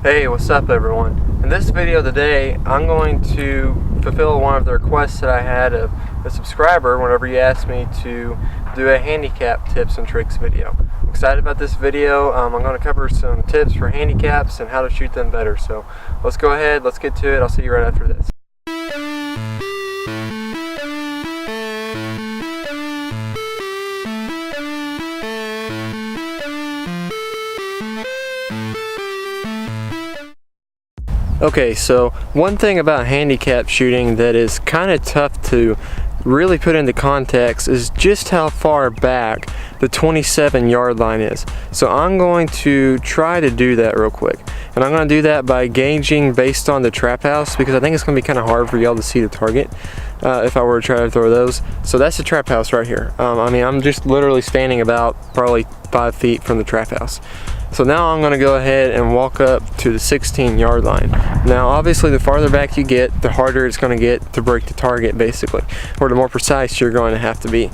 Hey, what's up everyone? In this video today, I'm going to fulfill one of the requests that I had of a subscriber whenever you asked me to do a handicap tips and tricks video. I'm excited about this video. I'm going to cover some tips for handicaps and how to shoot them better. So let's go ahead, let's get to it. I'll see you right after this. Okay, so one thing about handicap shooting that is kind of tough to really put into context is just how far back the 27-yard line is. So I'm going to try to do that real quick. And I'm going to do that by gauging based on the trap house, because I think it's going to be kind of hard for y'all to see the target if I were to try to throw those. So that's the trap house right here. I'm just literally standing about probably 5 feet from the trap house. So now I'm going to go ahead and walk up to the 16-yard line. Now obviously the farther back you get, the harder it's going to get to break the target basically, or the more precise you're going to have to be.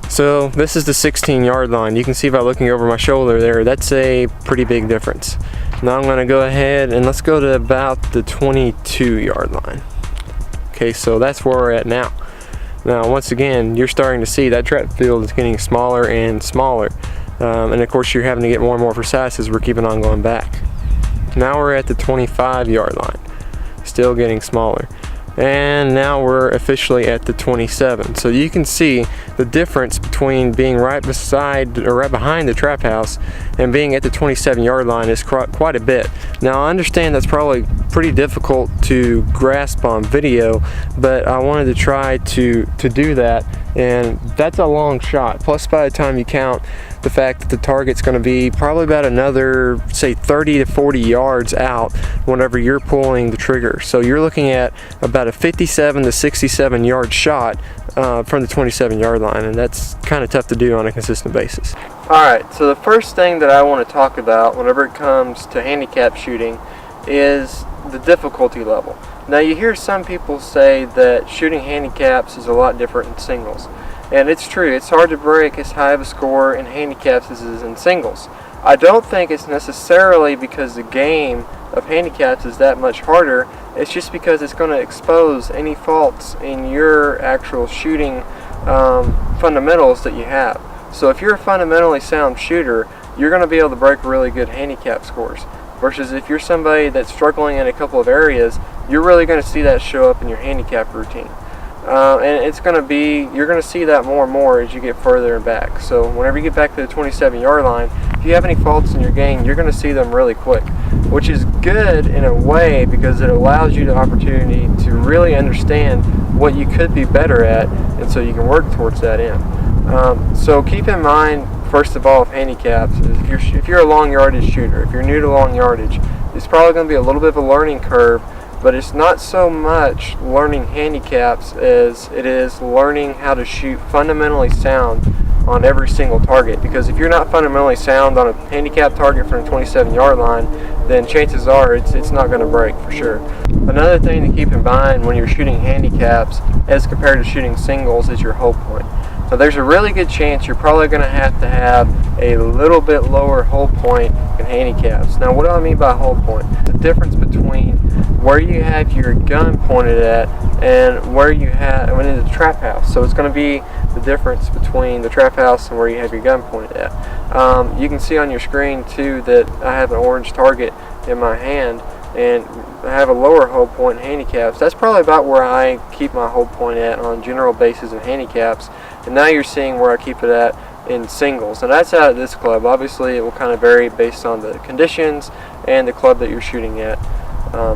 So this is the 16-yard line. You can see by looking over my shoulder there, that's a pretty big difference. Now I'm going to go ahead and let's go to about the 22-yard line. Okay, so that's where we're at now. Now once again, you're starting to see that trap field is getting smaller and smaller. And of course you're having to get more and more precise as we're keeping on going back. Now we're at the 25-yard line, still getting smaller. And now we're officially at the 27. So you can see the difference between being right beside or right behind the trap house and being at the 27-yard line is quite a bit. Now I understand that's probably pretty difficult to grasp on video, but I wanted to try to do that, and that's a long shot. Plus by the time you count the fact that the target's going to be probably about another, say, 30 to 40 yards out whenever you're pulling the trigger. So you're looking at about a 57 to 67 yard shot from the 27-yard line, and that's kind of tough to do on a consistent basis. Alright, so the first thing that I want to talk about whenever it comes to handicap shooting is the difficulty level. Now you hear some people say that shooting handicaps is a lot different than singles. And it's true, it's hard to break as high of a score in handicaps as it is in singles. I don't think it's necessarily because the game of handicaps is that much harder. It's just because it's going to expose any faults in your actual shooting fundamentals that you have. So if you're a fundamentally sound shooter, you're going to be able to break really good handicap scores. Versus if you're somebody that's struggling in a couple of areas, you're really going to see that show up in your handicap routine. And it's going to be, you're going to see that more and more as you get further back. So whenever you get back to the 27-yard line, if you have any faults in your game, you're going to see them really quick, which is good in a way because it allows you the opportunity to really understand what you could be better at, and so you can work towards that end. So keep in mind, first of all, of handicaps, is if you're a long yardage shooter, if you're new to long yardage, it's probably going to be a little bit of a learning curve. But it's not so much learning handicaps as it is learning how to shoot fundamentally sound on every single target. Because if you're not fundamentally sound on a handicap target from the 27-yard line, then chances are it's not going to break for sure. Another thing to keep in mind when you're shooting handicaps as compared to shooting singles is your hold point. So there's a really good chance you're probably going to have a little bit lower hold point in handicaps. Now what do I mean by hold point? The difference between where you have your gun pointed at and where you have in the trap house. So it's going to be the difference between the trap house and where you have your gun pointed at. You can see on your screen too that I have an orange target in my hand, and I have a lower hold point in handicaps. That's probably about where I keep my hold point at on general basis in handicaps. And now you're seeing where I keep it at in singles. And that's out of this club. Obviously it will kind of vary based on the conditions and the club that you're shooting at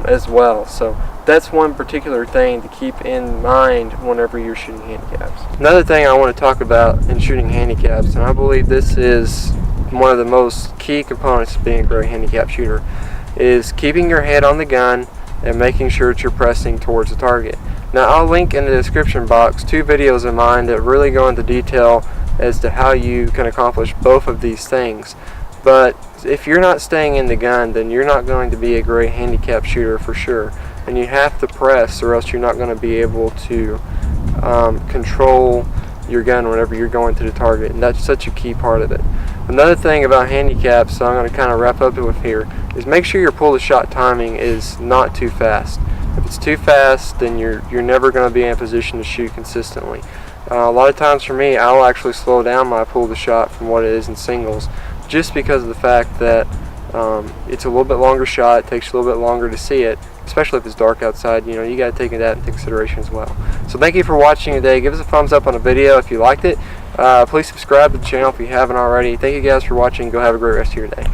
as well. So that's one particular thing to keep in mind whenever you're shooting handicaps. Another thing I want to talk about in shooting handicaps, and I believe this is one of the most key components of being a great handicap shooter, is keeping your head on the gun and making sure that you're pressing towards the target. Now I'll link in the description box 2 videos of mine that really go into detail as to how you can accomplish both of these things. But if you're not staying in the gun, then you're not going to be a great handicap shooter for sure. And you have to press, or else you're not going to be able to control your gun whenever you're going to the target, and that's such a key part of it. Another thing about handicaps, so I'm going to kind of wrap up with here, is make sure your pull to shot timing is not too fast. If it's too fast, then you're never going to be in a position to shoot consistently. A lot of times for me, I'll actually slow down my pull to shot from what it is in singles, just because of the fact that it's a little bit longer shot. It takes a little bit longer to see it, especially if it's dark outside. You know, you got to take that into consideration as well. So thank you for watching today. Give us a thumbs up on the video if you liked it. Please subscribe to the channel if you haven't already. Thank you guys for watching. Go have a great rest of your day.